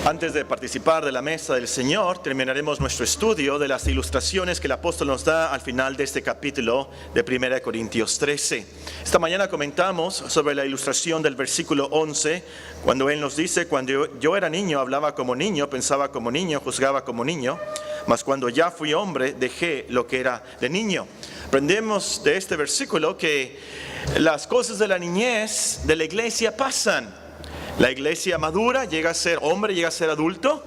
Antes de participar de la mesa del Señor, terminaremos nuestro estudio de las ilustraciones que el apóstol nos da al final de este capítulo de 1 Corintios 13. Esta mañana comentamos sobre la ilustración del versículo 11, cuando él nos dice: cuando yo era niño, hablaba como niño, pensaba como niño, juzgaba como niño, mas cuando ya fui hombre, dejé lo que era de niño. Aprendemos de este versículo que las cosas de la niñez de la iglesia pasan. La iglesia madura, llega a ser hombre, llega a ser adulto.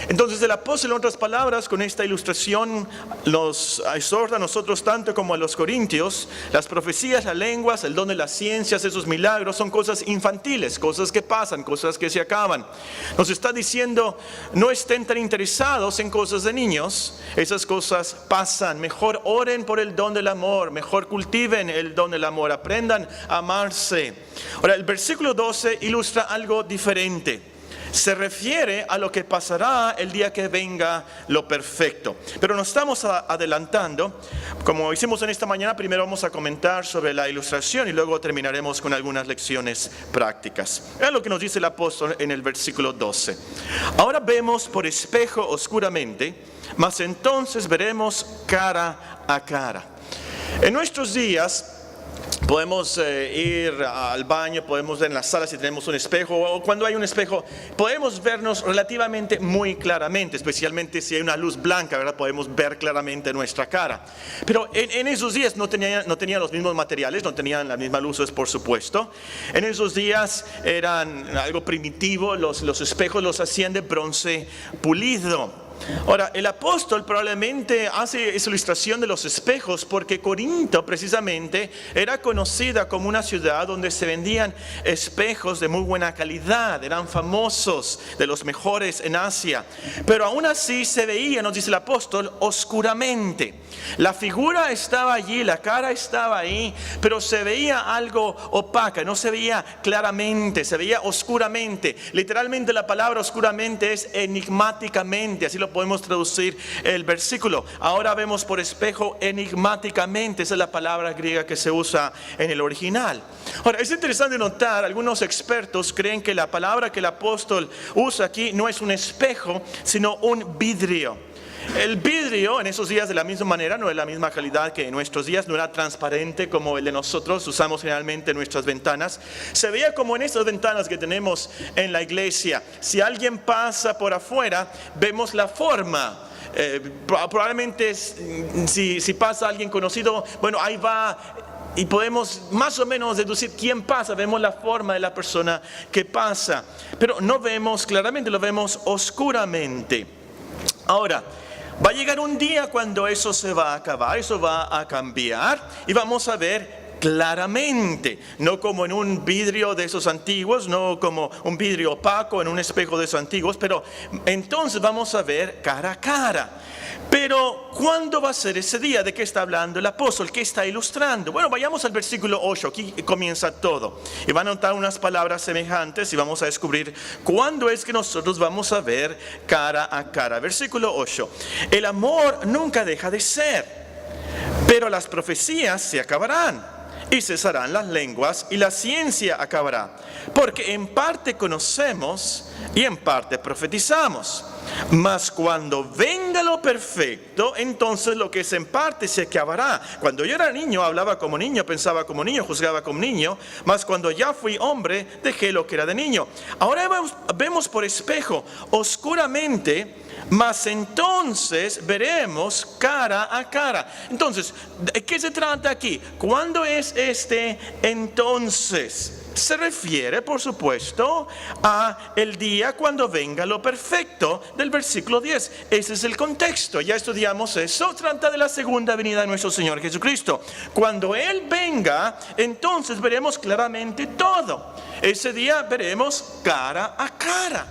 Entonces el apóstol, en otras palabras, con esta ilustración nos exhorta a nosotros tanto como a los corintios. Las profecías, las lenguas, el don de las ciencias, esos milagros son cosas infantiles, cosas que pasan, cosas que se acaban. Nos está diciendo: no estén tan interesados en cosas de niños, esas cosas pasan. Mejor oren por el don del amor, mejor cultiven el don del amor, aprendan a amarse. Ahora, el versículo 12 ilustra algo diferente. Se refiere a lo que pasará el día que venga lo perfecto. Pero nos estamos adelantando. Como hicimos en esta mañana, primero vamos a comentar sobre la ilustración y luego terminaremos con algunas lecciones prácticas. Es lo que nos dice el apóstol en el versículo 12. Ahora vemos por espejo oscuramente, mas entonces veremos cara a cara. En nuestros días podemos ir al baño, podemos ver en la sala si tenemos un espejo, o cuando hay un espejo podemos vernos relativamente muy claramente, especialmente si hay una luz blanca, ¿verdad? Podemos ver claramente nuestra cara. Pero en esos días no tenían los mismos materiales, no tenían las mismas luces, por supuesto. En esos días eran algo primitivo, los espejos los hacían de bronce pulido. Ahora, el apóstol probablemente hace esa ilustración de los espejos porque Corinto precisamente era conocida como una ciudad donde se vendían espejos de muy buena calidad, eran famosos, de los mejores en Asia. Pero aún así se veía, nos dice el apóstol, oscuramente. La figura estaba allí, la cara estaba ahí, pero se veía algo opaca, no se veía claramente, se veía oscuramente. Literalmente la palabra oscuramente es enigmáticamente, así lo podemos traducir el versículo. Ahora vemos por espejo enigmáticamente, esa es la palabra griega que se usa en el original. Ahora, es interesante notar, algunos expertos creen que la palabra que el apóstol usa aquí no es un espejo, sino un vidrio. El vidrio en esos días de la misma manera, no es la misma calidad que en nuestros días, no era transparente como el de nosotros, usamos generalmente en nuestras ventanas. Se veía como en estas ventanas que tenemos en la iglesia. Si alguien pasa por afuera, vemos la forma. Probablemente si pasa alguien conocido, bueno, ahí va. Y podemos más o menos deducir quién pasa, vemos la forma de la persona que pasa. Pero no vemos claramente, lo vemos oscuramente. Ahora, va a llegar un día cuando eso se va a acabar, eso va a cambiar y vamos a ver claramente, no como en un vidrio de esos antiguos, no como un vidrio opaco en un espejo de esos antiguos, pero entonces vamos a ver cara a cara. Pero ¿cuándo va a ser ese día? ¿De qué está hablando el apóstol? ¿Qué está ilustrando? Bueno, vayamos al versículo 8, aquí comienza todo. Y van a notar unas palabras semejantes y vamos a descubrir cuándo es que nosotros vamos a ver cara a cara. Versículo 8. El amor nunca deja de ser, pero las profecías se acabarán. Y cesarán las lenguas y la ciencia acabará. Porque en parte conocemos y en parte profetizamos. Mas cuando venga lo perfecto, entonces lo que es en parte se acabará. Cuando yo era niño, hablaba como niño, pensaba como niño, juzgaba como niño. Mas cuando ya fui hombre, dejé lo que era de niño. Ahora vemos por espejo, oscuramente, mas entonces veremos cara a cara. Entonces, ¿de qué se trata aquí? ¿Cuándo es este entonces? Se refiere, por supuesto, a el día cuando venga lo perfecto del versículo 10. Ese es el contexto. Ya estudiamos eso. Trata de la segunda venida de nuestro Señor Jesucristo. Cuando Él venga, entonces veremos claramente todo. Ese día veremos cara a cara.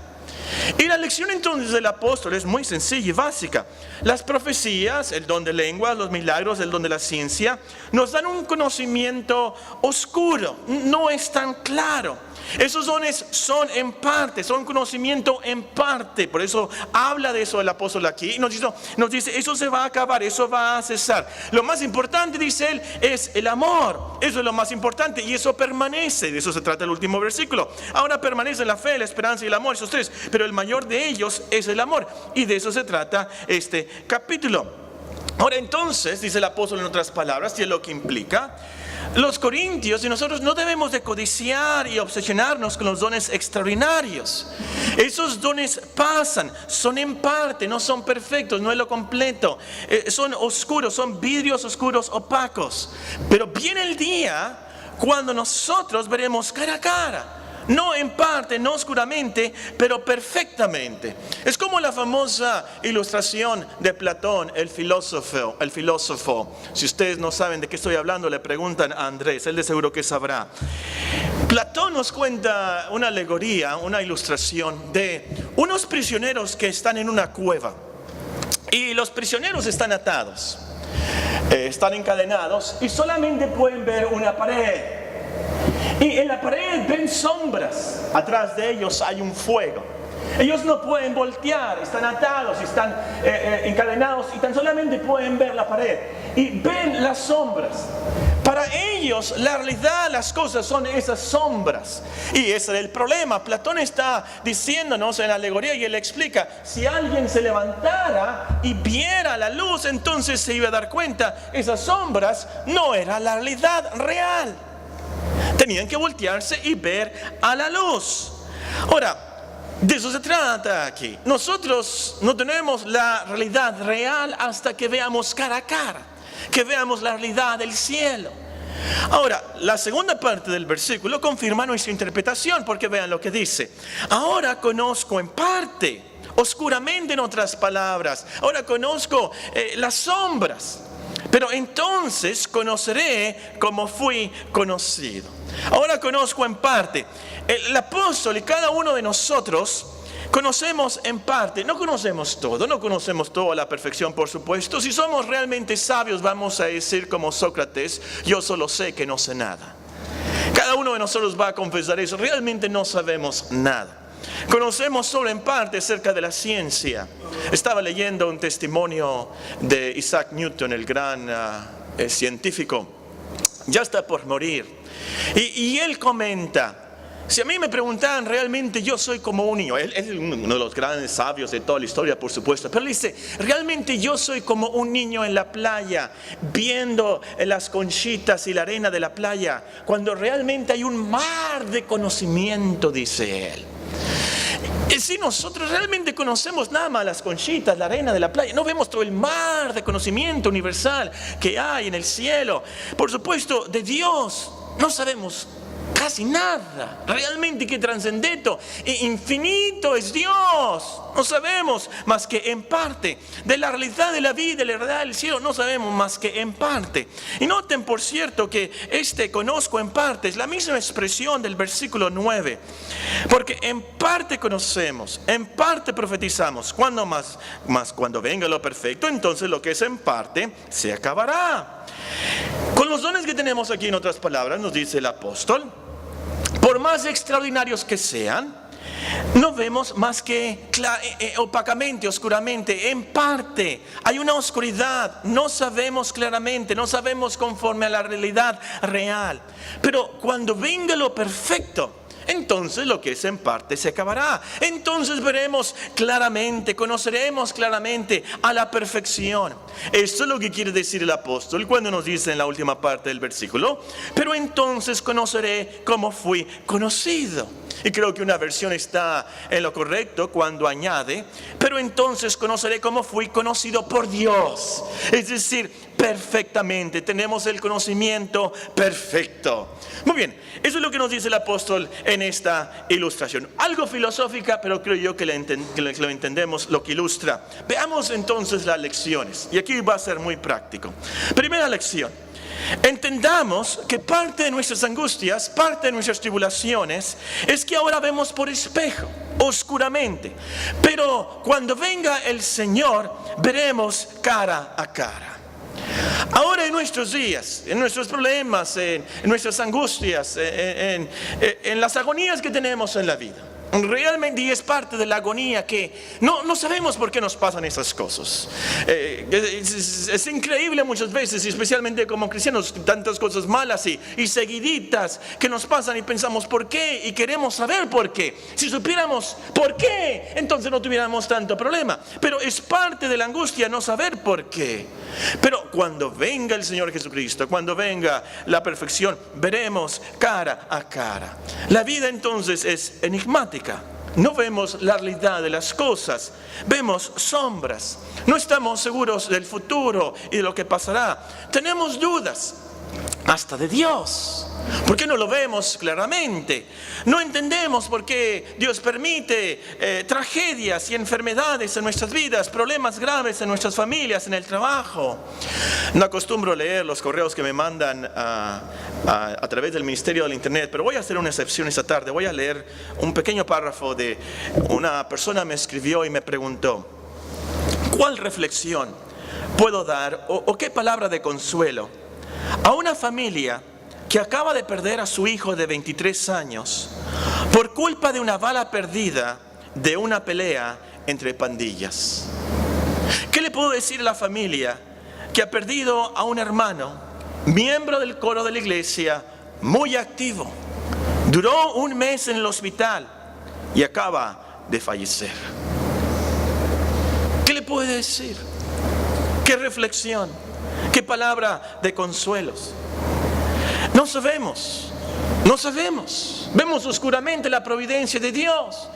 Y la lección entonces del apóstol es muy sencilla y básica. Las profecías, el don de lenguas, los milagros, el don de la ciencia, nos dan un conocimiento oscuro, no es tan claro. Esos dones son en parte, son conocimiento en parte. Por eso habla de eso el apóstol aquí. Nos dice, eso se va a acabar, eso va a cesar. Lo más importante, dice él, es el amor. Eso es lo más importante y eso permanece. De eso se trata el último versículo. Ahora permanece la fe, la esperanza y el amor, esos tres. Pero pero el mayor de ellos es el amor. Y de eso se trata este capítulo. Ahora entonces, dice el apóstol en otras palabras, y es lo que implica, los corintios y nosotros no debemos de codiciar y obsesionarnos con los dones extraordinarios. Esos dones pasan, son en parte, no son perfectos, no es lo completo. Son oscuros, son vidrios oscuros opacos. Pero viene el día cuando nosotros veremos cara a cara. No en parte, no oscuramente, pero perfectamente. Es como la famosa ilustración de Platón, el filósofo. Si ustedes no saben de qué estoy hablando, le preguntan a Andrés, él de seguro que sabrá. Platón nos cuenta una alegoría, una ilustración de unos prisioneros que están en una cueva. Y los prisioneros están atados, están encadenados y solamente pueden ver una pared. Y en la pared ven sombras, atrás de ellos hay un fuego. Ellos no pueden voltear, están atados, están encadenados y tan solamente pueden ver la pared. Y ven las sombras. Para ellos la realidad, las cosas son esas sombras. Y ese es el problema. Platón está diciéndonos en la alegoría y él explica, si alguien se levantara y viera la luz, entonces se iba a dar cuenta, esas sombras no era la realidad real. Tenían que voltearse y ver a la luz. Ahora, de eso se trata aquí. Nosotros no tenemos la realidad real hasta que veamos cara a cara, que veamos la realidad del cielo. Ahora, la segunda parte del versículo confirma nuestra interpretación, porque vean lo que dice. Ahora conozco en parte, oscuramente en otras palabras. Ahora conozco las sombras. Pero entonces conoceré como fui conocido. Ahora conozco en parte. El apóstol y cada uno de nosotros conocemos en parte. No conocemos todo a la perfección, por supuesto. Si somos realmente sabios, vamos a decir como Sócrates, yo solo sé que no sé nada. Cada uno de nosotros va a confesar eso. Realmente no sabemos nada. Conocemos solo en parte acerca de la ciencia. Estaba leyendo un testimonio de Isaac Newton, el gran científico. Ya está por morir. Y él comenta, si a mí me preguntaran realmente, yo soy como un niño. Él es uno de los grandes sabios de toda la historia, por supuesto. Pero él dice, realmente yo soy como un niño en la playa, viendo las conchitas y la arena de la playa, cuando realmente hay un mar de conocimiento, dice él. Si nosotros realmente conocemos nada más las conchitas, la arena de la playa, no vemos todo el mar de conocimiento universal que hay en el cielo. Por supuesto, de Dios no sabemos casi nada. Realmente que trascendente e infinito es Dios. No sabemos más que en parte. De la realidad de la vida, de la realidad del cielo, no sabemos más que en parte. Y noten, por cierto, que conozco en parte es la misma expresión del versículo 9. Porque en parte conocemos, en parte profetizamos. Cuando más cuando venga lo perfecto, entonces lo que es en parte se acabará. Con los dones que tenemos aquí, en otras palabras, nos dice el apóstol, por más extraordinarios que sean, no vemos más que opacamente, oscuramente, en parte. Hay una oscuridad, no sabemos claramente, no sabemos conforme a la realidad real. Pero cuando venga lo perfecto, entonces lo que es en parte se acabará. Entonces veremos claramente, conoceremos claramente a la perfección. Esto es lo que quiere decir el apóstol cuando nos dice en la última parte del versículo, pero entonces conoceré como fui conocido. Y creo que una versión está en lo correcto cuando añade, pero entonces conoceré cómo fui conocido por Dios. Es decir, perfectamente, tenemos el conocimiento perfecto. Muy bien, eso es lo que nos dice el apóstol en esta ilustración. Algo filosófica, pero creo yo que lo entendemos, lo que ilustra. Veamos entonces las lecciones, y aquí va a ser muy práctico. Primera lección. Entendamos que parte de nuestras angustias, parte de nuestras tribulaciones, es que ahora vemos por espejo, oscuramente. Pero cuando venga el Señor, veremos cara a cara. Ahora en nuestros días, en nuestros problemas, en nuestras angustias, en las agonías que tenemos en la vida, Realmente, y es parte de la agonía que no sabemos por qué nos pasan esas cosas. Es increíble muchas veces, y especialmente como cristianos, tantas cosas malas y seguiditas que nos pasan y pensamos por qué y queremos saber por qué. Si supiéramos por qué, entonces no tuviéramos tanto problema. Pero es parte de la angustia no saber por qué. Pero cuando venga el Señor Jesucristo, cuando venga la perfección, veremos cara a cara. La vida entonces es enigmática. No vemos la realidad de las cosas, vemos sombras. No estamos seguros del futuro y de lo que pasará. Tenemos dudas, hasta de Dios. ¿Por qué no lo vemos claramente? No entendemos por qué Dios permite tragedias y enfermedades en nuestras vidas, problemas graves en nuestras familias, en el trabajo. No acostumbro leer los correos que me mandan a través del ministerio del internet, pero voy a hacer una excepción esta tarde. Voy a leer un pequeño párrafo de una persona me escribió y me preguntó: ¿cuál reflexión puedo dar o qué palabra de consuelo a una familia que acaba de perder a su hijo de 23 años por culpa de una bala perdida de una pelea entre pandillas? ¿Qué le puedo decir a la familia que ha perdido a un hermano, miembro del coro de la iglesia, muy activo? Duró un mes en el hospital y acaba de fallecer. ¿Qué le puede decir? ¿Qué reflexión? ¿Qué palabra de consuelos? No sabemos. Vemos oscuramente la providencia de Dios.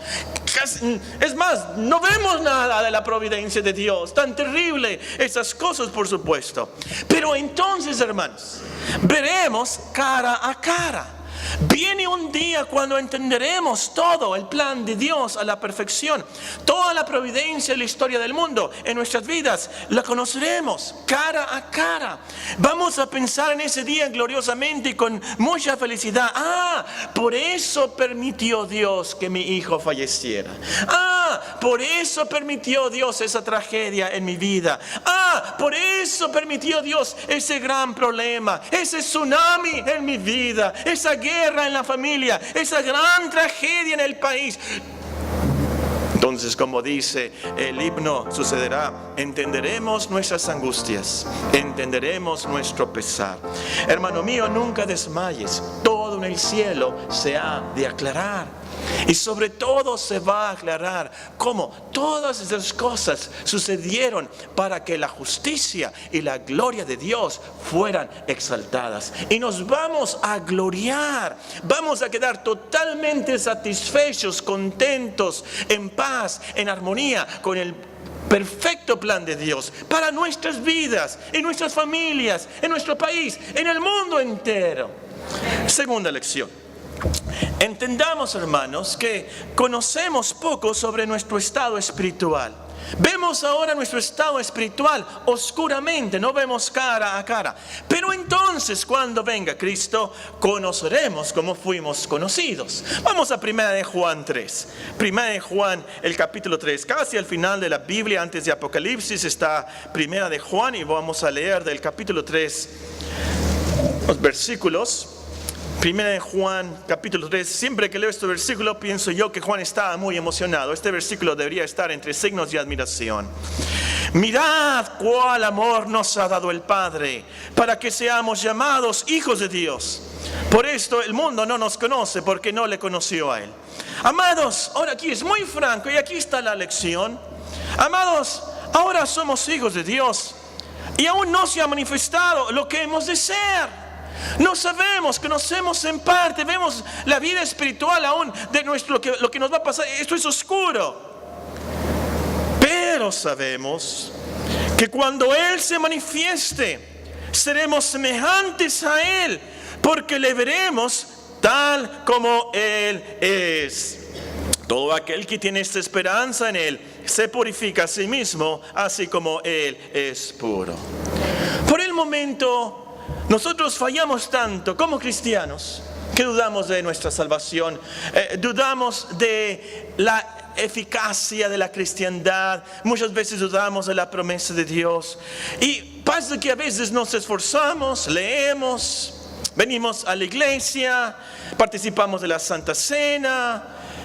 Es más, no vemos nada de la providencia de Dios. Tan terrible esas cosas, por supuesto. Pero entonces, hermanos, veremos cara a cara. Viene un día cuando entenderemos todo el plan de Dios a la perfección. Toda la providencia y la historia del mundo en nuestras vidas la conoceremos cara a cara. Vamos a pensar en ese día gloriosamente y con mucha felicidad. Por eso permitió Dios que mi hijo falleciera. Por eso permitió Dios esa tragedia en mi vida. Por eso permitió Dios ese gran problema, ese tsunami en mi vida, esa guerra en la familia, esa gran tragedia en el país. Entonces, como dice el himno, sucederá: entenderemos nuestras angustias, entenderemos nuestro pesar. Hermano mío, nunca desmayes. Todo en el cielo se ha de aclarar. Y sobre todo se va a aclarar cómo todas esas cosas sucedieron para que la justicia y la gloria de Dios fueran exaltadas. Y nos vamos a gloriar, vamos a quedar totalmente satisfechos, contentos, en paz, en armonía con el perfecto plan de Dios para nuestras vidas, en nuestras familias, en nuestro país, en el mundo entero. Segunda lección. Entendamos, hermanos, que conocemos poco sobre nuestro estado espiritual. Vemos ahora nuestro estado espiritual oscuramente, no vemos cara a cara. Pero entonces, cuando venga Cristo, conoceremos cómo fuimos conocidos. Vamos a 1 de Juan 3. 1 de Juan, el capítulo 3. Casi al final de la Biblia, antes de Apocalipsis, está 1 de Juan. Y vamos a leer del capítulo 3 los versículos. 1 de Juan, capítulo 3. Siempre que leo este versículo pienso yo que Juan estaba muy emocionado. Este versículo debería estar entre signos de admiración. Mirad cuál amor nos ha dado el Padre para que seamos llamados hijos de Dios. Por esto el mundo no nos conoce, porque no le conoció a Él. Amados, ahora aquí es muy franco y aquí está la lección. Amados, ahora somos hijos de Dios y aún no se ha manifestado lo que hemos de ser. No sabemos, conocemos en parte, vemos la vida espiritual aún de lo que nos va a pasar. Esto es oscuro. Pero sabemos que cuando Él se manifieste, seremos semejantes a Él, porque le veremos tal como Él es. Todo aquel que tiene esta esperanza en Él se purifica a sí mismo, así como Él es puro. Por el momento, nosotros fallamos tanto como cristianos que dudamos de nuestra salvación, dudamos de la eficacia de la cristiandad, muchas veces dudamos de la promesa de Dios. Y pasa que a veces nos esforzamos, leemos, venimos a la iglesia, participamos de la Santa Cena,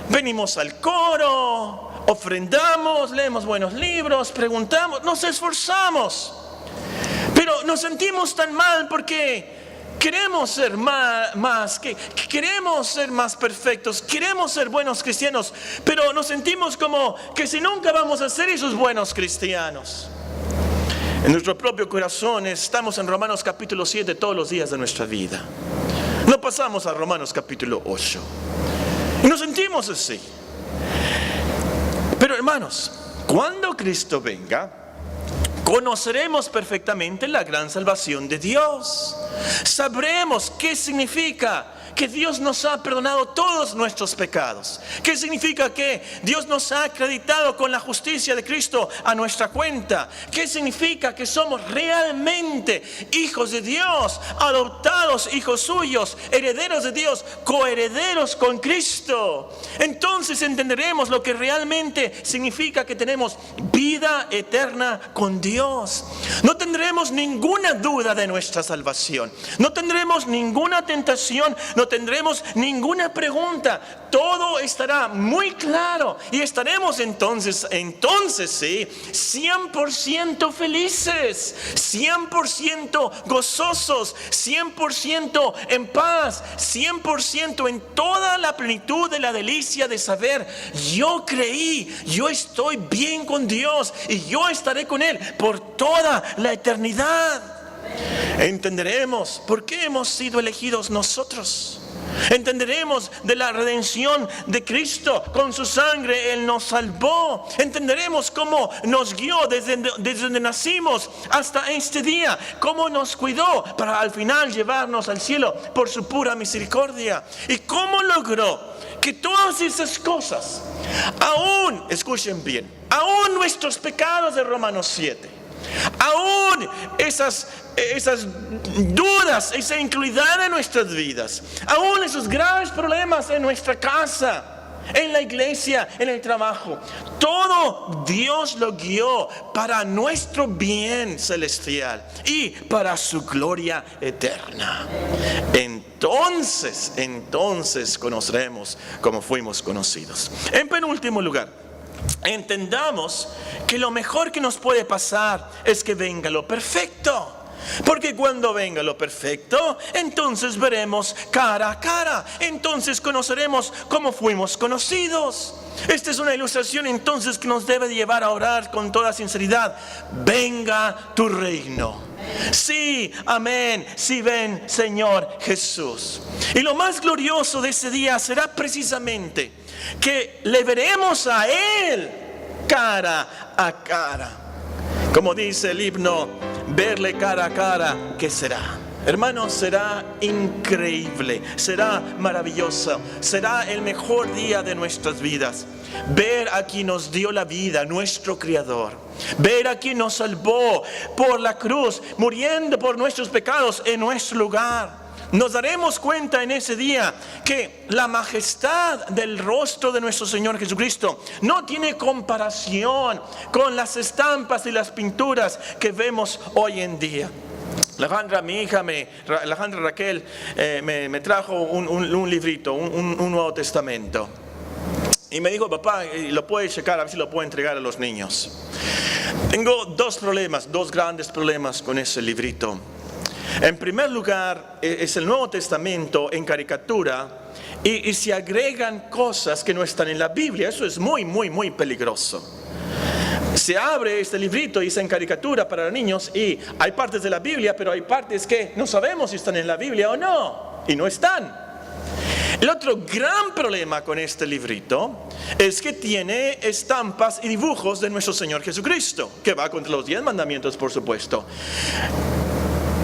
venimos al coro, ofrendamos, leemos buenos libros, preguntamos, nos esforzamos. Pero nos sentimos tan mal porque queremos ser queremos ser más perfectos, queremos ser buenos cristianos, pero nos sentimos como que si nunca vamos a ser esos buenos cristianos. En nuestro propio corazón estamos en Romanos capítulo 7 todos los días de nuestra vida. No pasamos a Romanos capítulo 8. Y nos sentimos así. Pero hermanos, cuando Cristo venga, conoceremos perfectamente la gran salvación de Dios. Sabremos qué significa que Dios nos ha perdonado todos nuestros pecados. ¿Qué significa que Dios nos ha acreditado con la justicia de Cristo a nuestra cuenta? ¿Qué significa que somos realmente hijos de Dios, adoptados hijos suyos, herederos de Dios, coherederos con Cristo? Entonces entenderemos lo que realmente significa que tenemos vida eterna con Dios. No tendremos ninguna duda de nuestra salvación. No tendremos ninguna tentación. No tendremos ninguna pregunta. Todo estará muy claro y estaremos entonces sí, 100% felices, 100% gozosos, 100% en paz, 100% en toda la plenitud de la delicia de saber: yo creí, yo estoy bien con Dios y yo estaré con Él por toda la eternidad. Entenderemos por qué hemos sido elegidos nosotros. Entenderemos de la redención de Cristo. Con su sangre Él nos salvó. Entenderemos cómo nos guió desde donde nacimos hasta este día, cómo nos cuidó para al final llevarnos al cielo por su pura misericordia, y cómo logró que todas esas cosas, aún, escuchen bien, aún nuestros pecados de Romanos 7, aún esas dudas, esa incredulidad de nuestras vidas, aún esos graves problemas en nuestra casa, en la iglesia, en el trabajo, todo Dios lo guió para nuestro bien celestial y para su gloria eterna. Entonces conoceremos como fuimos conocidos. En penúltimo lugar, entendamos que lo mejor que nos puede pasar es que venga lo perfecto. Porque cuando venga lo perfecto, entonces veremos cara a cara. Entonces conoceremos cómo fuimos conocidos. Esta es una ilustración entonces que nos debe llevar a orar con toda sinceridad: venga tu reino. Sí, amén, sí, ven Señor Jesús. Y lo más glorioso de ese día será precisamente que le veremos a Él cara a cara. Como dice el himno, verle cara a cara, ¿qué será? Hermanos, será increíble, será maravilloso, será el mejor día de nuestras vidas. Ver a quien nos dio la vida, nuestro Creador. Ver a quien nos salvó por la cruz, muriendo por nuestros pecados en nuestro lugar. Nos daremos cuenta en ese día que la majestad del rostro de nuestro Señor Jesucristo no tiene comparación con las estampas y las pinturas que vemos hoy en día. Alejandra, mi hija, Alejandra Raquel, me trajo un librito, un Nuevo Testamento. Y me dijo: papá, lo puede checar, a ver si lo puedo entregar a los niños. Tengo dos grandes problemas con ese librito. En primer lugar, es el Nuevo Testamento en caricatura y se agregan cosas que no están en la Biblia. Eso es muy, muy, muy peligroso. Se abre este librito y es en caricatura para los niños y hay partes de la Biblia, pero hay partes que no sabemos si están en la Biblia o no, y no están. El otro gran problema con este librito es que tiene estampas y dibujos de nuestro Señor Jesucristo, que va contra los 10 mandamientos, por supuesto.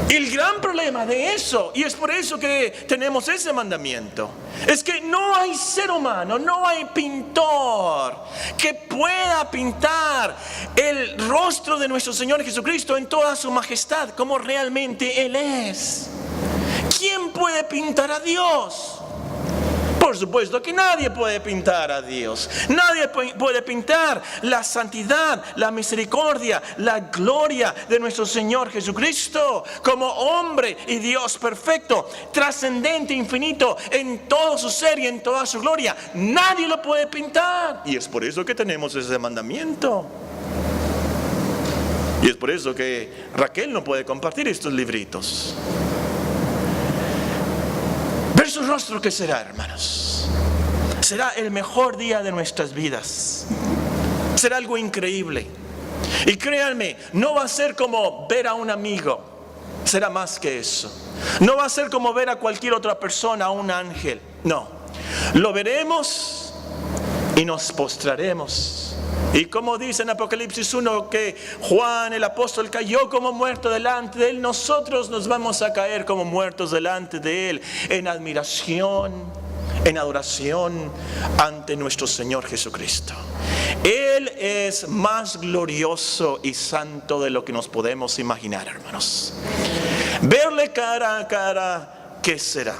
El gran problema de eso, y es por eso que tenemos ese mandamiento, es que no hay ser humano, no hay pintor que pueda pintar el rostro de nuestro Señor Jesucristo en toda su majestad, como realmente Él es. ¿Quién puede pintar a Dios? Por supuesto que nadie puede pintar a Dios. Nadie puede pintar la santidad, la misericordia, la gloria de nuestro Señor Jesucristo como hombre y Dios perfecto, trascendente, infinito en todo su ser y en toda su gloria. Nadie lo puede pintar. Y es por eso que tenemos ese mandamiento. Y es por eso que Raquel no puede compartir estos libritos. Ver su rostro, ¿qué será, hermanos? Será el mejor día de nuestras vidas. Será algo increíble. Y créanme, no va a ser como ver a un amigo. Será más que eso. No va a ser como ver a cualquier otra persona, a un ángel. No. Lo veremos y nos postraremos. Y como dice en Apocalipsis 1 que Juan el apóstol cayó como muerto delante de él, nosotros nos vamos a caer como muertos delante de él en admiración, en adoración ante nuestro Señor Jesucristo. Él es más glorioso y santo de lo que nos podemos imaginar, hermanos. Verle cara a cara, ¿qué será?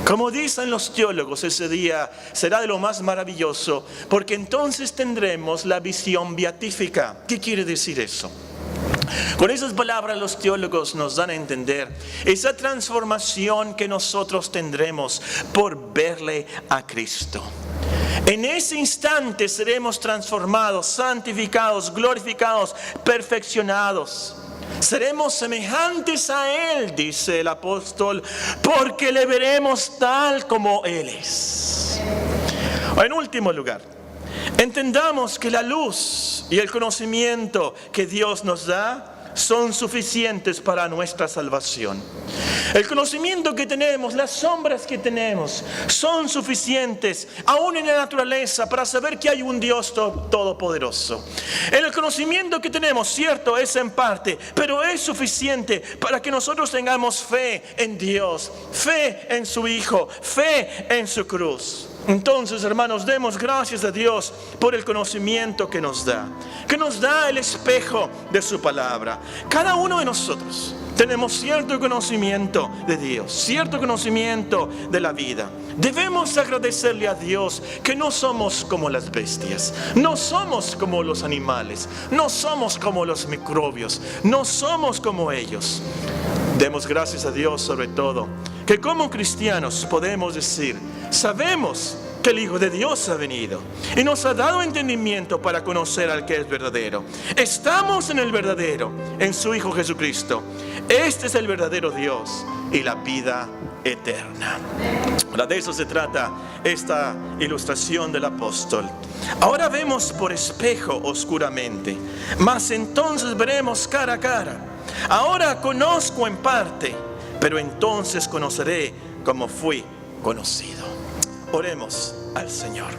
Como dicen los teólogos, ese día será de lo más maravilloso, porque entonces tendremos la visión beatífica. ¿Qué quiere decir eso? Con esas palabras los teólogos nos dan a entender esa transformación que nosotros tendremos por verle a Cristo. En ese instante seremos transformados, santificados, glorificados, perfeccionados. Seremos semejantes a Él, dice el apóstol, porque le veremos tal como Él es. En último lugar, entendamos que la luz y el conocimiento que Dios nos da son suficientes para nuestra salvación. El conocimiento que tenemos, las sombras que tenemos, son suficientes, aún en la naturaleza, para saber que hay un Dios todopoderoso. El conocimiento que tenemos, cierto, es en parte, pero es suficiente para que nosotros tengamos fe en Dios, fe en su Hijo, fe en su cruz. Entonces, hermanos, demos gracias a Dios por el conocimiento que nos da el espejo de su palabra. Cada uno de nosotros tenemos cierto conocimiento de Dios, cierto conocimiento de la vida. Debemos agradecerle a Dios que no somos como las bestias, no somos como los animales, no somos como los microbios, no somos como ellos. Demos gracias a Dios sobre todo, que como cristianos podemos decir, sabemos que el Hijo de Dios ha venido y nos ha dado entendimiento para conocer al que es verdadero. Estamos en el verdadero, en su Hijo Jesucristo. Este es el verdadero Dios y la vida eterna. Ahora, de eso se trata esta ilustración del apóstol. Ahora vemos por espejo oscuramente, mas entonces veremos cara a cara. Ahora conozco en parte, pero entonces conoceré como fui conocido. Oremos al Señor.